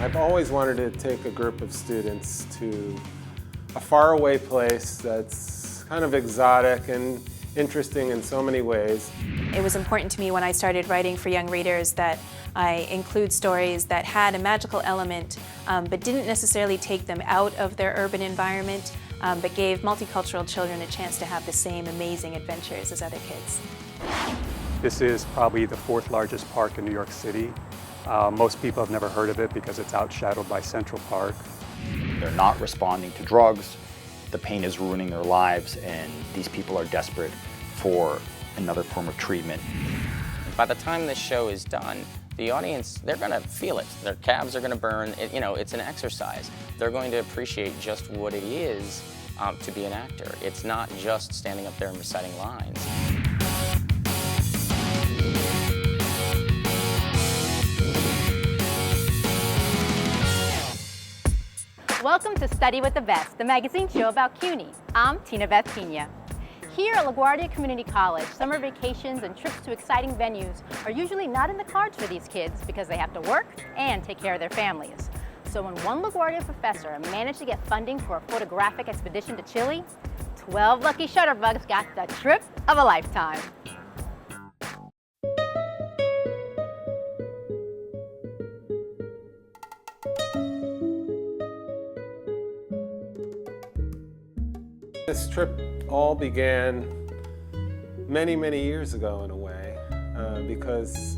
I've always wanted to take a group of students to a faraway place that's kind of exotic and interesting in so many ways. It was important to me when I started writing for young readers that I include stories that had a magical element, but didn't necessarily take them out of their urban environment, but gave multicultural children a chance to have the same amazing adventures as other kids. This is probably the 4th largest park in New York City. Most people have never heard of it because it's outshadowed by Central Park. They're not responding to drugs, the pain is ruining their lives, and these people are desperate for another form of treatment. By the time this show is done, the audience, they're going to feel it. Their calves are going to burn. You know, it's an exercise. They're going to appreciate just what it is to be an actor. It's not just standing up there and reciting lines. Welcome to Study with the Best, the magazine show about CUNY. I'm Tina Beth Pena. Here at LaGuardia Community College, summer vacations and trips to exciting venues are usually not in the cards for these kids because they have to work and take care of their families. So when one LaGuardia professor managed to get funding for a photographic expedition to Chile, 12 lucky shutterbugs got the trip of a lifetime. This trip all began many, many years ago in a way, because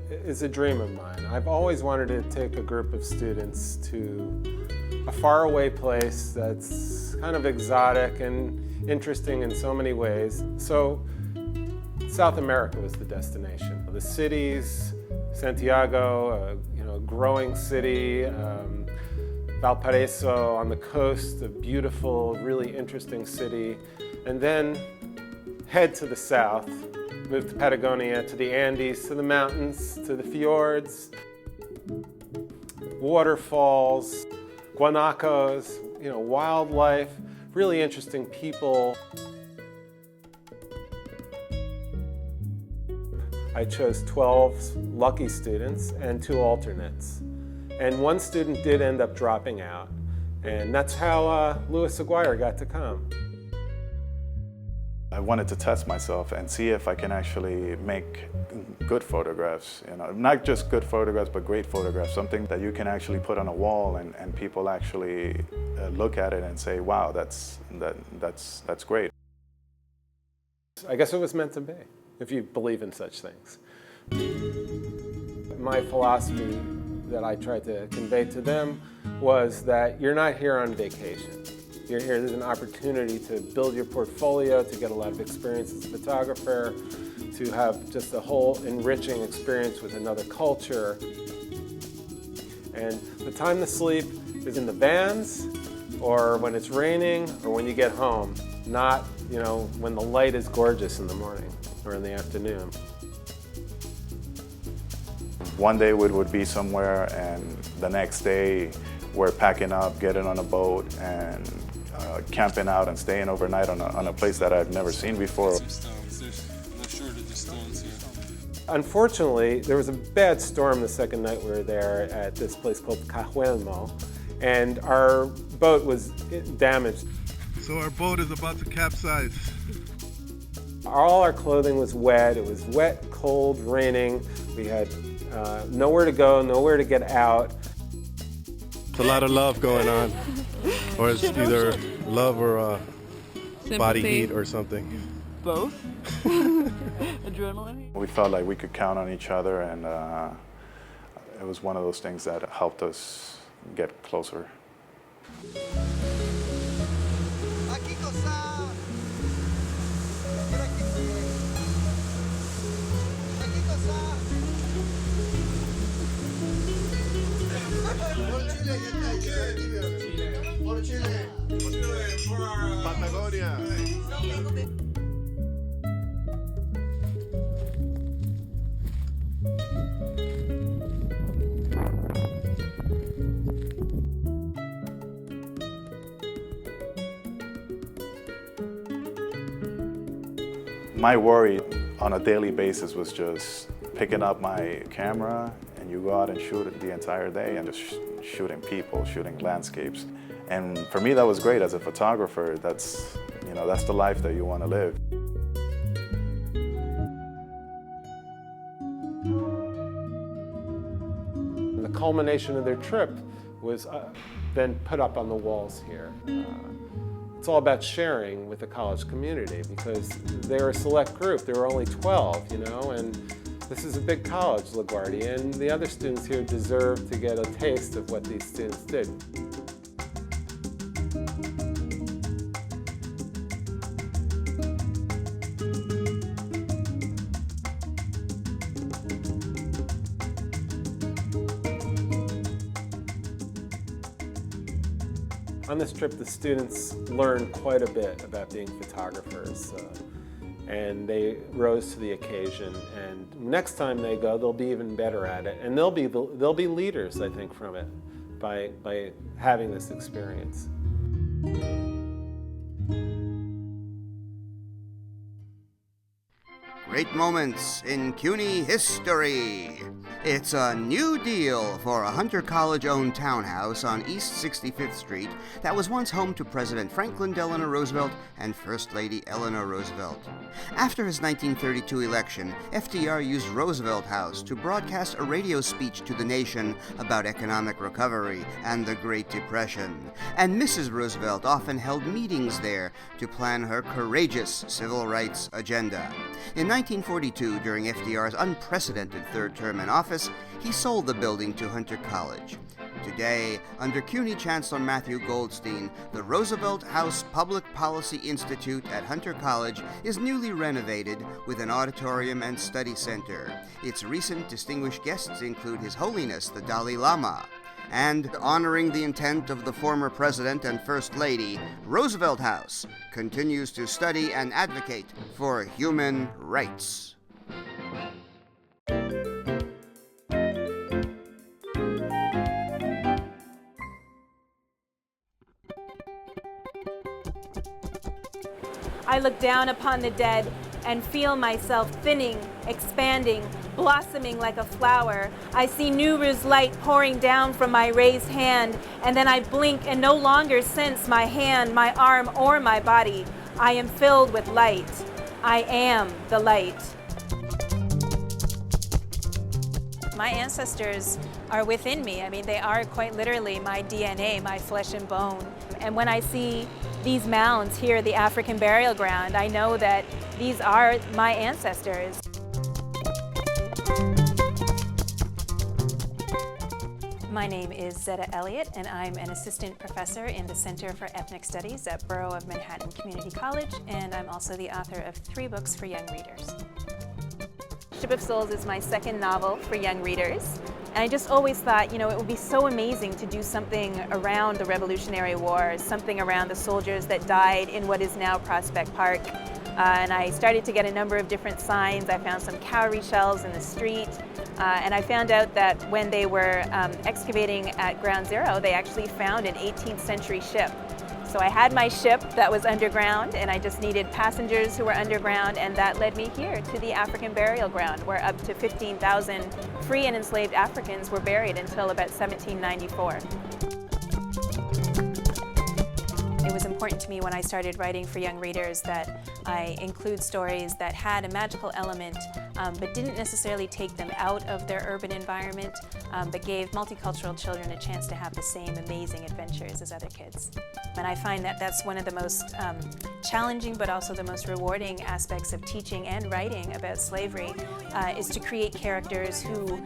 it's a dream of mine. I've always wanted to take a group of students to a faraway place that's kind of exotic and interesting in so many ways. So South America was the destination. The cities, Santiago, a growing city, Valparaiso on the coast, a beautiful, really interesting city, and then head to the south, move to Patagonia, to the Andes, to the mountains, to the fjords, waterfalls, guanacos, wildlife, really interesting people. I chose 12 lucky students and 2 alternates. And 1 student did end up dropping out, and that's how Louis Aguirre got to come. I wanted to test myself and see if I can actually make good photographs, not just good photographs, but great photographs, something that you can actually put on a wall and people actually look at it and say, wow, that's great. I guess it was meant to be, if you believe in such things. My philosophy that I tried to convey to them was that you're not here on vacation. You're here, there's an opportunity to build your portfolio, to get a lot of experience as a photographer, to have just a whole enriching experience with another culture. And the time to sleep is in the vans, or when it's raining, or when you get home, not when the light is gorgeous in the morning or in the afternoon. One day we would be somewhere, and the next day we're packing up, getting on a boat, and camping out and staying overnight on a place that I've never seen before. Unfortunately, there was a bad storm the second night we were there at this place called Cajuelmo, and our boat was damaged. So our boat is about to capsize. All our clothing was wet. It was wet, cold, raining. We had nowhere to go, nowhere to get out. It's a lot of love going on, or it's either love or body heat or something. Both. Adrenaline. We felt like we could count on each other, and it was one of those things that helped us get closer. Patagonia. My worry on a daily basis was just picking up my camera and you go out and shoot it the entire day and just shooting people, shooting landscapes. And for me, that was great as a photographer. That's the life that you want to live. The culmination of their trip was then put up on the walls here. It's all about sharing with the college community because they're a select group. There were only 12, and this is a big college, LaGuardia, and the other students here deserve to get a taste of what these students did. On this trip, the students learned quite a bit about being photographers, and they rose to the occasion. And next time they go, they'll be even better at it, and they'll be leaders, I think, from it by having this experience. Great moments in CUNY history. It's a new deal for a Hunter College-owned townhouse on East 65th Street that was once home to President Franklin Delano Roosevelt and First Lady Eleanor Roosevelt. After his 1932 election, FDR used Roosevelt House to broadcast a radio speech to the nation about economic recovery and the Great Depression. And Mrs. Roosevelt often held meetings there to plan her courageous civil rights agenda. In 1942, during FDR's unprecedented third term in office, he sold the building to Hunter College. Today, under CUNY Chancellor Matthew Goldstein, the Roosevelt House Public Policy Institute at Hunter College is newly renovated with an auditorium and study center. Its recent distinguished guests include His Holiness the Dalai Lama. And honoring the intent of the former President and First Lady, Roosevelt House continues to study and advocate for human rights. I look down upon the dead and feel myself thinning, expanding, blossoming like a flower. I see Nuru's light pouring down from my raised hand, and then I blink and no longer sense my hand, my arm, or my body. I am filled with light. I am the light. My ancestors are within me. I mean, they are quite literally my DNA, my flesh and bone. And when I see these mounds here at the African burial ground, I know that these are my ancestors. My name is Zetta Elliot, and I'm an assistant professor in the Center for Ethnic Studies at Borough of Manhattan Community College, and I'm also the author of 3 books for young readers. Ship of Souls is my second novel for young readers. And I just always thought, it would be so amazing to do something around the Revolutionary War, something around the soldiers that died in what is now Prospect Park. And I started to get a number of different signs. I found some cowrie shells in the street. And I found out that when they were excavating at Ground Zero, they actually found an 18th century ship. So I had my ship that was underground, and I just needed passengers who were underground, and that led me here to the African burial ground, where up to 15,000 free and enslaved Africans were buried until about 1794. It was important to me when I started writing for young readers that I include stories that had a magical element, but didn't necessarily take them out of their urban environment, but gave multicultural children a chance to have the same amazing adventures as other kids. And I find that that's one of the most challenging but also the most rewarding aspects of teaching and writing about slavery, is to create characters who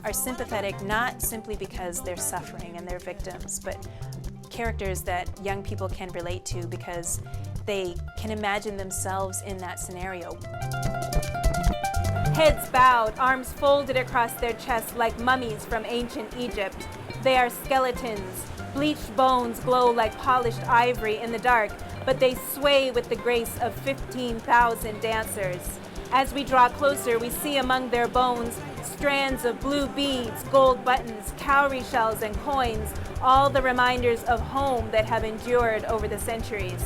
are sympathetic not simply because they're suffering and they're victims, but characters that young people can relate to because they can imagine themselves in that scenario. Heads bowed, arms folded across their chests like mummies from ancient Egypt. They are skeletons. Bleached bones glow like polished ivory in the dark, but they sway with the grace of 15,000 dancers. As we draw closer, we see among their bones strands of blue beads, gold buttons, cowrie shells, and coins, all the reminders of home that have endured over the centuries.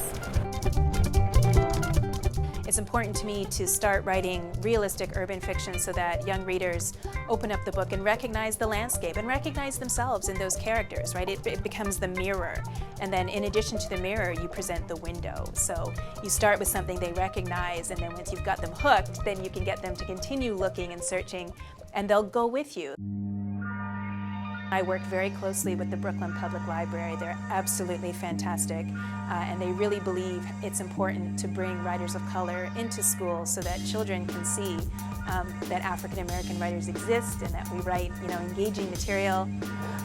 it's important to me to start writing realistic urban fiction so that young readers open up the book and recognize the landscape and recognize themselves in those characters, right? It becomes the mirror. And then in addition to the mirror, you present the window. So you start with something they recognize, and then once you've got them hooked, then you can get them to continue looking and searching, and they'll go with you. I work very closely with the Brooklyn Public Library. They're absolutely fantastic, and they really believe it's important to bring writers of color into schools so that children can see that African American writers exist and that we write, engaging material.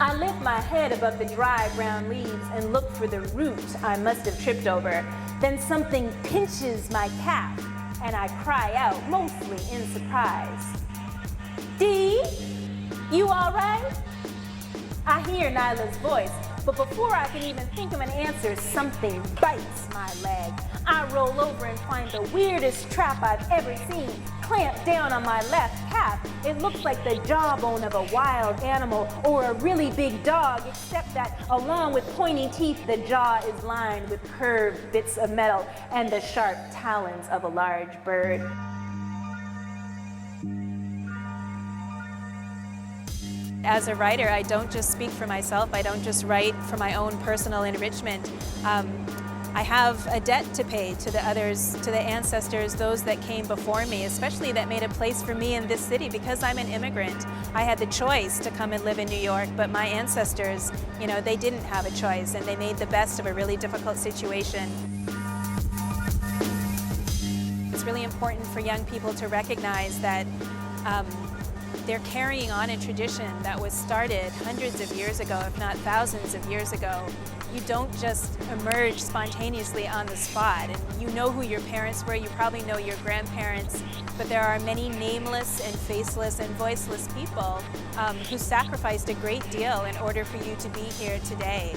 I lift my head above the dry brown leaves and look for the root I must have tripped over. Then something pinches my calf, and I cry out, mostly in surprise. Dee, you all right? I hear Nyla's voice, but before I can even think of an answer, something bites my leg. I roll over and find the weirdest trap I've ever seen, clamped down on my left calf. It looks like the jawbone of a wild animal or a really big dog, except that along with pointy teeth, the jaw is lined with curved bits of metal and the sharp talons of a large bird. As a writer, I don't just speak for myself. I don't just write for my own personal enrichment. I have a debt to pay to the others, to the ancestors, those that came before me, especially that made a place for me in this city. Because I'm an immigrant, I had the choice to come and live in New York, but my ancestors, they didn't have a choice, and they made the best of a really difficult situation. It's really important for young people to recognize that they're carrying on a tradition that was started hundreds of years ago, if not thousands of years ago. You don't just emerge spontaneously on the spot. And you know who your parents were, you probably know your grandparents, but there are many nameless and faceless and voiceless people who sacrificed a great deal in order for you to be here today.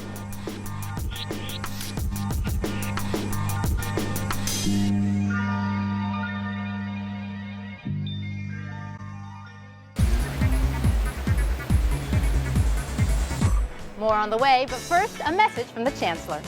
More on the way, but first, a message from the Chancellor.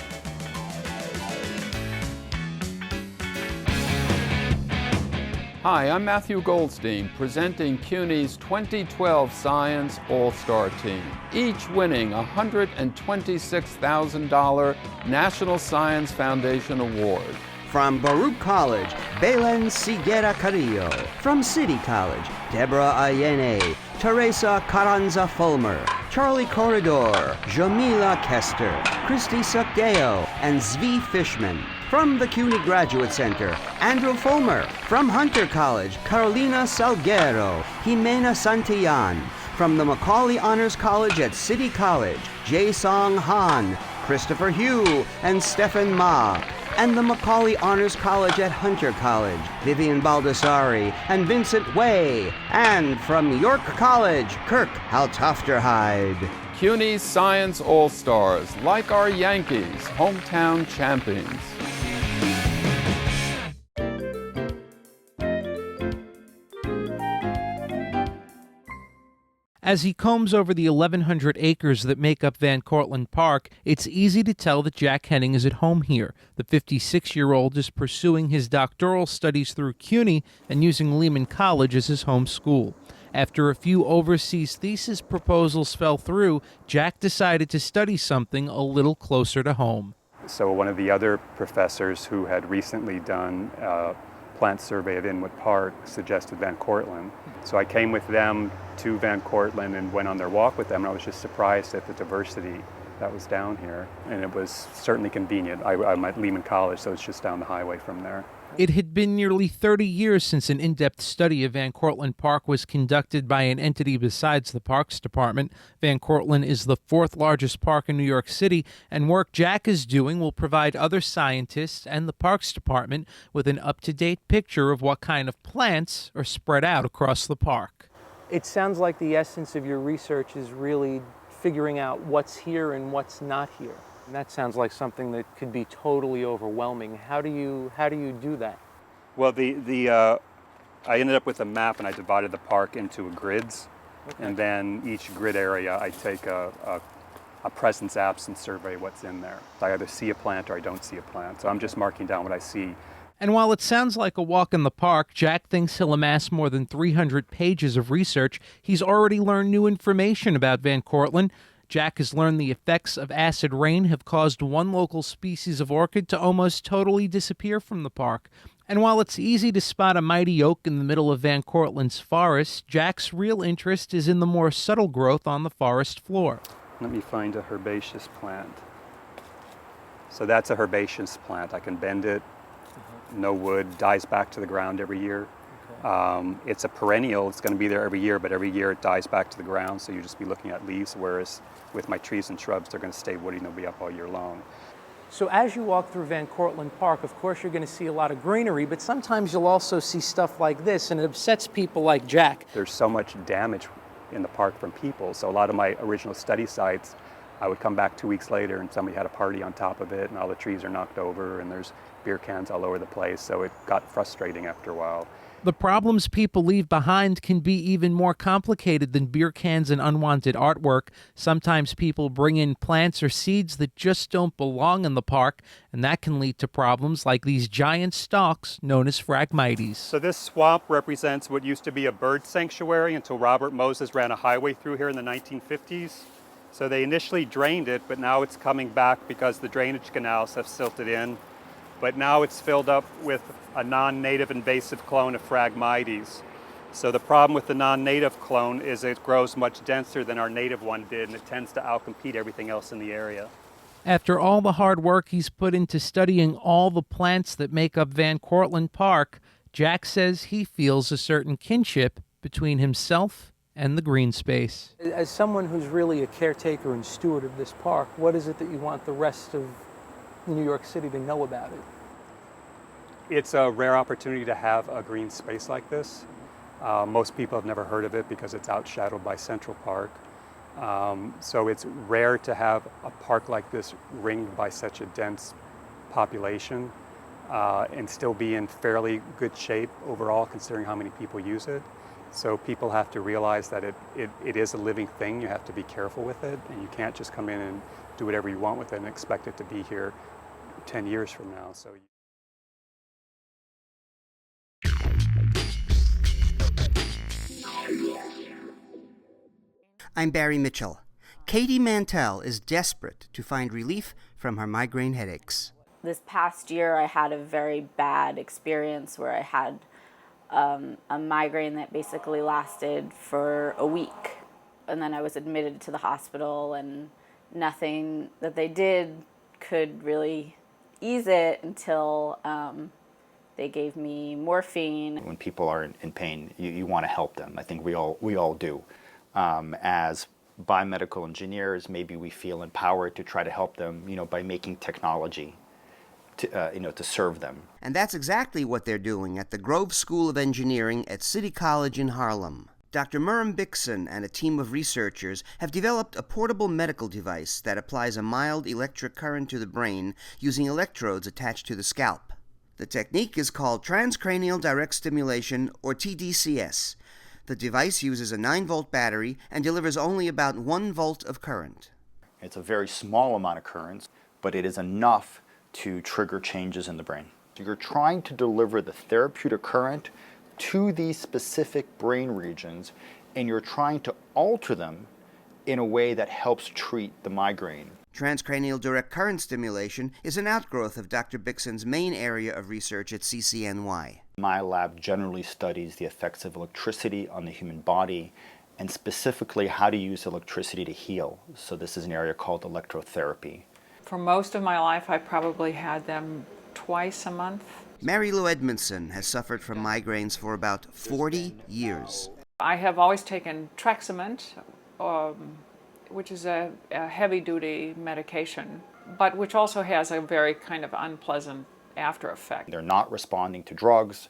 Hi, I'm Matthew Goldstein, presenting CUNY's 2012 Science All-Star Team, each winning a $126,000 National Science Foundation Award. From Baruch College, Belen Siguera Carrillo. From City College, Deborah Ayene, Teresa Carranza Fulmer, Charlie Corridor, Jamila Kester, Christy Sukdeo, and Zvi Fishman. From the CUNY Graduate Center, Andrew Fulmer. From Hunter College, Carolina Salguero, Jimena Santillan. From the Macaulay Honors College at City College, Jae-Song Han, Christopher Hugh, and Stephen Ma. And the Macaulay Honors College at Hunter College, Vivian Baldessari and Vincent Way. And from York College, Kirk Haltofterhide. CUNY's Science All-Stars, like our Yankees, hometown champions. As he combs over the 1,100 acres that make up Van Cortlandt Park, it's easy to tell that Jack Henning is at home here. The 56-year-old is pursuing his doctoral studies through CUNY and using Lehman College as his home school. After a few overseas thesis proposals fell through, Jack decided to study something a little closer to home. So one of the other professors who had recently done a plant survey of Inwood Park suggested Van Cortlandt. So I came with them to Van Cortlandt and went on their walk with them, and I was just surprised at the diversity that was down here. And it was certainly convenient. I'm at Lehman College, so it's just down the highway from there. It had been nearly 30 years since an in-depth study of Van Cortlandt Park was conducted by an entity besides the Parks Department. Van Cortlandt is the fourth largest park in New York City, and work Jack is doing will provide other scientists and the Parks Department with an up-to-date picture of what kind of plants are spread out across the park. It sounds like the essence of your research is really figuring out what's here and what's not here. And that sounds like something that could be totally overwhelming. How do you do that? Well, I ended up with a map, and I divided the park into grids. Okay. And then each grid area, I take a presence-absence survey what's in there. I either see a plant or I don't see a plant. So I'm just marking down what I see. And while it sounds like a walk in the park, Jack thinks he'll amass more than 300 pages of research. He's already learned new information about Van Cortlandt. Jack has learned the effects of acid rain have caused one local species of orchid to almost totally disappear from the park. And while it's easy to spot a mighty oak in the middle of Van Cortlandt's forest, Jack's real interest is in the more subtle growth on the forest floor. Let me find a herbaceous plant. So that's a herbaceous plant. I can bend it. No wood, dies back to the ground every year. It's a perennial, it's going to be there every year, but every year it dies back to the ground, so you just be looking at leaves, whereas with my trees and shrubs, they're going to stay woody and they'll be up all year long. So as you walk through Van Cortlandt Park, of course you're going to see a lot of greenery, but sometimes you'll also see stuff like this, and it upsets people like Jack. There's so much damage in the park from people, so a lot of my original study sites, I would come back 2 weeks later and somebody had a party on top of it and all the trees are knocked over and there's beer cans all over the place, so it got frustrating after a while. The problems people leave behind can be even more complicated than beer cans and unwanted artwork. Sometimes people bring in plants or seeds that just don't belong in the park, and that can lead to problems like these giant stalks known as Phragmites. So this swamp represents what used to be a bird sanctuary until Robert Moses ran a highway through here in the 1950s. So they initially drained it, but now it's coming back because the drainage canals have silted in. But now it's filled up with a non-native invasive clone of Phragmites. So the problem with the non-native clone is it grows much denser than our native one did, and it tends to outcompete everything else in the area. After all the hard work he's put into studying all the plants that make up Van Cortlandt Park, Jack says he feels a certain kinship between himself and the green space. As someone who's really a caretaker and steward of this park, what is it that you want the rest of New York City to know about it? It's a rare opportunity to have a green space like this. Most people have never heard of it because it's outshadowed by Central Park. So it's rare to have a park like this ringed by such a dense population and still be in fairly good shape overall considering how many people use it. So people have to realize that it is a living thing. You have to be careful with it, and you can't just come in and do whatever you want with it and expect it to be here 10 years from now. So. I'm Barry Mitchell. Katie Mantell is desperate to find relief from her migraine headaches. This past year I had a very bad experience where I had a migraine that basically lasted for a week. And then I was admitted to the hospital, and nothing that they did could really ease it until they gave me morphine. When people are in pain, you want to help them. I think we all do. As biomedical engineers, maybe we feel empowered to try to help them, by making technology to serve them. And that's exactly what they're doing at the Grove School of Engineering at City College in Harlem. Dr. Murram Bixon and a team of researchers have developed a portable medical device that applies a mild electric current to the brain using electrodes attached to the scalp. The technique is called Transcranial Direct Stimulation, or TDCS. The device uses a 9-volt battery and delivers only about 1 volt of current. It's a very small amount of current, but it is enough to trigger changes in the brain. So you're trying to deliver the therapeutic current to these specific brain regions, and you're trying to alter them in a way that helps treat the migraine. Transcranial direct current stimulation is an outgrowth of Dr. Bixon's main area of research at CCNY. My lab generally studies the effects of electricity on the human body, and specifically how to use electricity to heal. So this is an area called electrotherapy. For most of my life, I probably had them twice a month. Mary Lou Edmondson has suffered from migraines for about 40 years. I have always taken Traxament, which is a heavy-duty medication, but which also has a very kind of unpleasant after effect. They're not responding to drugs,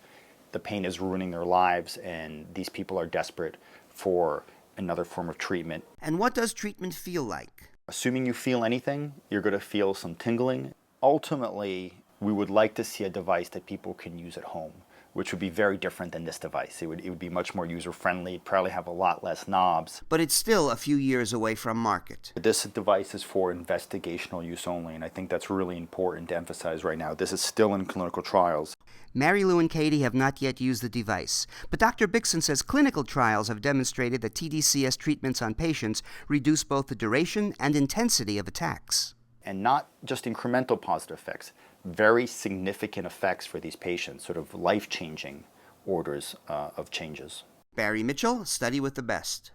the pain is ruining their lives, and these people are desperate for another form of treatment. And what does treatment feel like? Assuming you feel anything, you're going to feel some tingling. Ultimately, we would like to see a device that people can use at home. which would be very different than this device. It would be much more user-friendly, probably have a lot less knobs. But it's still a few years away from market. This device is for investigational use only, and I think that's really important to emphasize right now. This is still in clinical trials. Mary Lou and Katie have not yet used the device, but Dr. Bixson says clinical trials have demonstrated that TDCS treatments on patients reduce both the duration and intensity of attacks. And not just incremental positive effects, very significant effects for these patients, sort of life-changing orders of changes. Barry Mitchell, Study with the Best.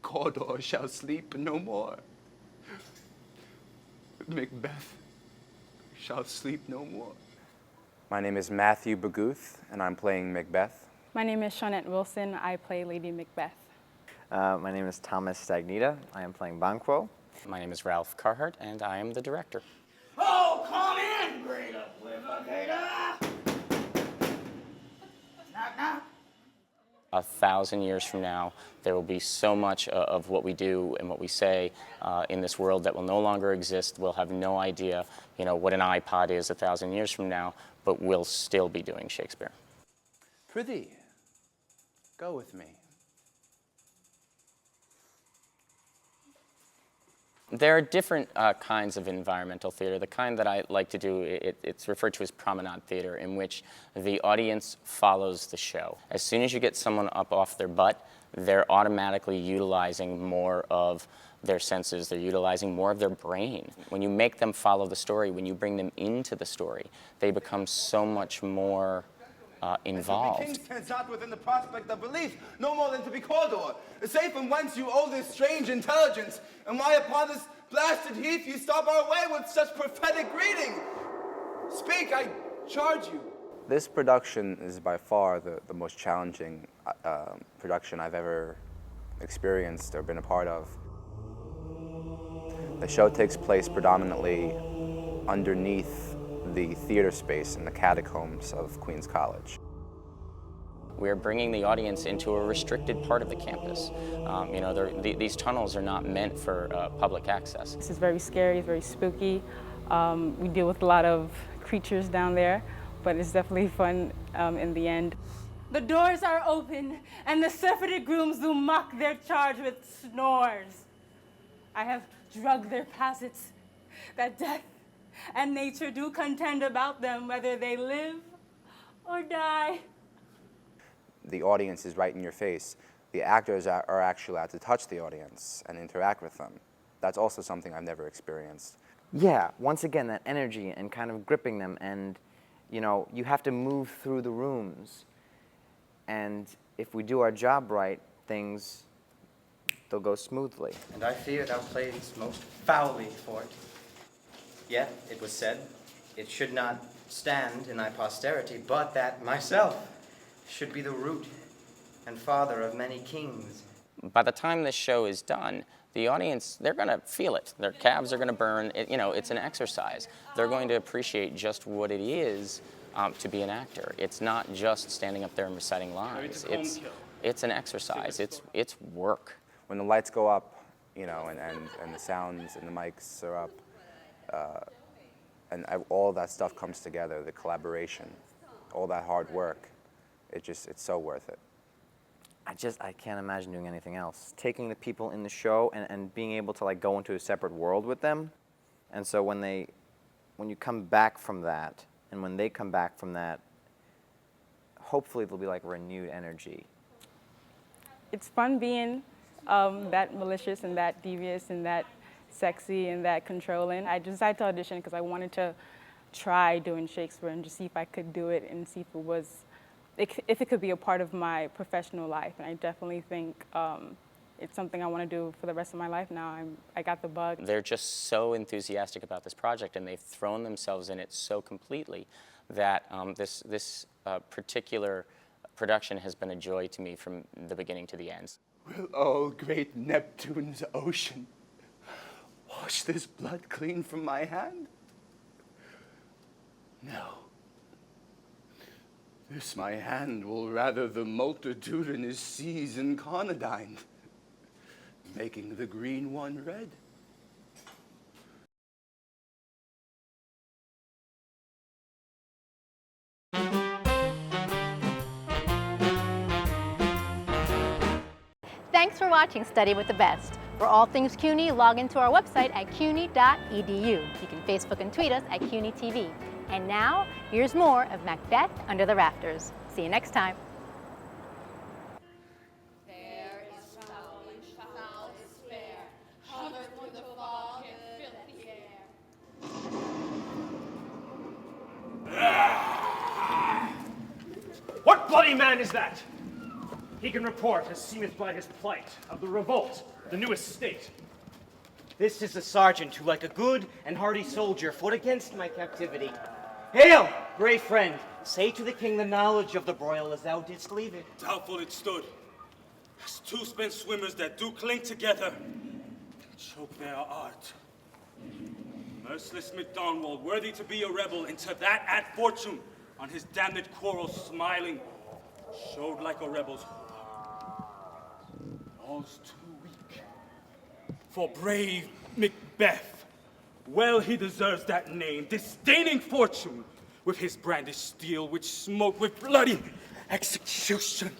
Cawdor shall sleep no more. Macbeth shall sleep no more. My name is Matthew Baguth, and I'm playing Macbeth. My name is Shawnette Wilson. I play Lady Macbeth. My name is Thomas Stagnita. I am playing Banquo. My name is Ralph Carhart, and I am the director. Oh, come in, great equivocator! Knock, knock. 1,000 years from now, there will be so much of what we do and what we say in this world that will no longer exist. We'll have no idea, what an iPod is 1,000 years from now, but we'll still be doing Shakespeare. Prithee, go with me. There are different kinds of environmental theater. The kind that I like to do, it's referred to as promenade theater, in which the audience follows the show. As soon as you get someone up off their butt, they're automatically utilizing more of their senses. They're utilizing more of their brain. When you make them follow the story, when you bring them into the story, they become so much more involved. The king stands not within the prospect of belief, no more than to be Cawdor. Say from whence you owe this strange intelligence, and why upon this blasted heath you stop our way with such prophetic greeting. Speak, I charge you. This production is by far the most challenging production I've ever experienced or been a part of. The show takes place predominantly underneath the theater space in the catacombs of Queens College. We're bringing the audience into a restricted part of the campus. These tunnels are not meant for public access. This is very scary, very spooky. We deal with a lot of creatures down there, but it's definitely fun in the end. The doors are open, and the surfeited grooms do mock their charge with snores. I have drugged their passage, that death and nature do contend about them, whether they live or die. The audience is right in your face. The actors are actually allowed to touch the audience and interact with them. That's also something I've never experienced. Yeah, once again, that energy and kind of gripping them, and you have to move through the rooms. And if we do our job right, they'll go smoothly. And I fear thou playedst most foully for it. Yet it was said, it should not stand in thy posterity, but that myself should be the root and father of many kings. By the time this show is done, the audience, they're going to feel it. Their calves are going to burn. It's an exercise. They're going to appreciate just what it is to be an actor. It's not just standing up there and reciting lines. It's an exercise. It's work. When the lights go up, and the sounds and the mics are up, and all that stuff comes together, the collaboration, all that hard work, it's so worth it. I can't imagine doing anything else. Taking the people in the show and being able to go into a separate world with them. And so when you come back from that, and when they come back from that, hopefully there'll be renewed energy. It's fun being that malicious and that devious and that sexy and that controlling. I decided to audition because I wanted to try doing Shakespeare and just see if I could do it and see if it could be a part of my professional life. And I definitely think it's something I want to do for the rest of my life now. I got the bug. They're just so enthusiastic about this project, and they've thrown themselves in it so completely that this particular production has been a joy to me from the beginning to the end. Will all great Neptune's ocean wash this blood clean from my hand? No. This my hand will rather the multitudinous seas incarnadine, making the green one red. Thanks for watching Study with the Best. For all things CUNY, log into our website at cuny.edu. You can Facebook and tweet us at CUNY TV. And now, here's more of Macbeth Under the Rafters. See you next time. What bloody man is that? He can report, as seemeth by his plight, of the revolt, the newest state. This is the sergeant who, like a good and hardy soldier, fought against my captivity. Hail, brave friend! Say to the king the knowledge of the broil as thou didst leave it. Doubtful it stood, as two spent swimmers that do cling together, choke their art. Merciless McDonald, worthy to be a rebel, into that at fortune, on his damned quarrel smiling, showed like a rebel's hope. All's too weak. For brave Macbeth, well he deserves that name, disdaining fortune with his brandished steel, which smote with bloody execution.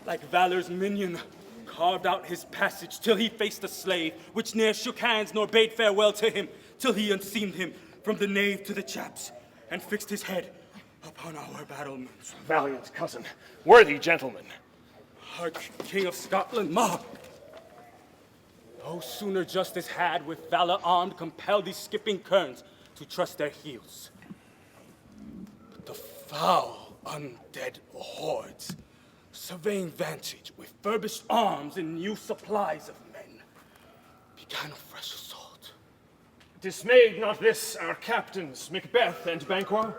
Like valor's minion, carved out his passage till he faced a slave, which ne'er shook hands nor bade farewell to him, till he unseamed him from the nave to the chaps, and fixed his head upon our battlements. Valiant cousin, worthy gentleman. Our King of Scotland, mark! No sooner justice had, with valor armed, compelled these skipping kerns to trust their heels. But the foul, undead hordes, surveying vantage with furbished arms and new supplies of men, began a fresh assault. Dismayed not this our captains, Macbeth and Banquo?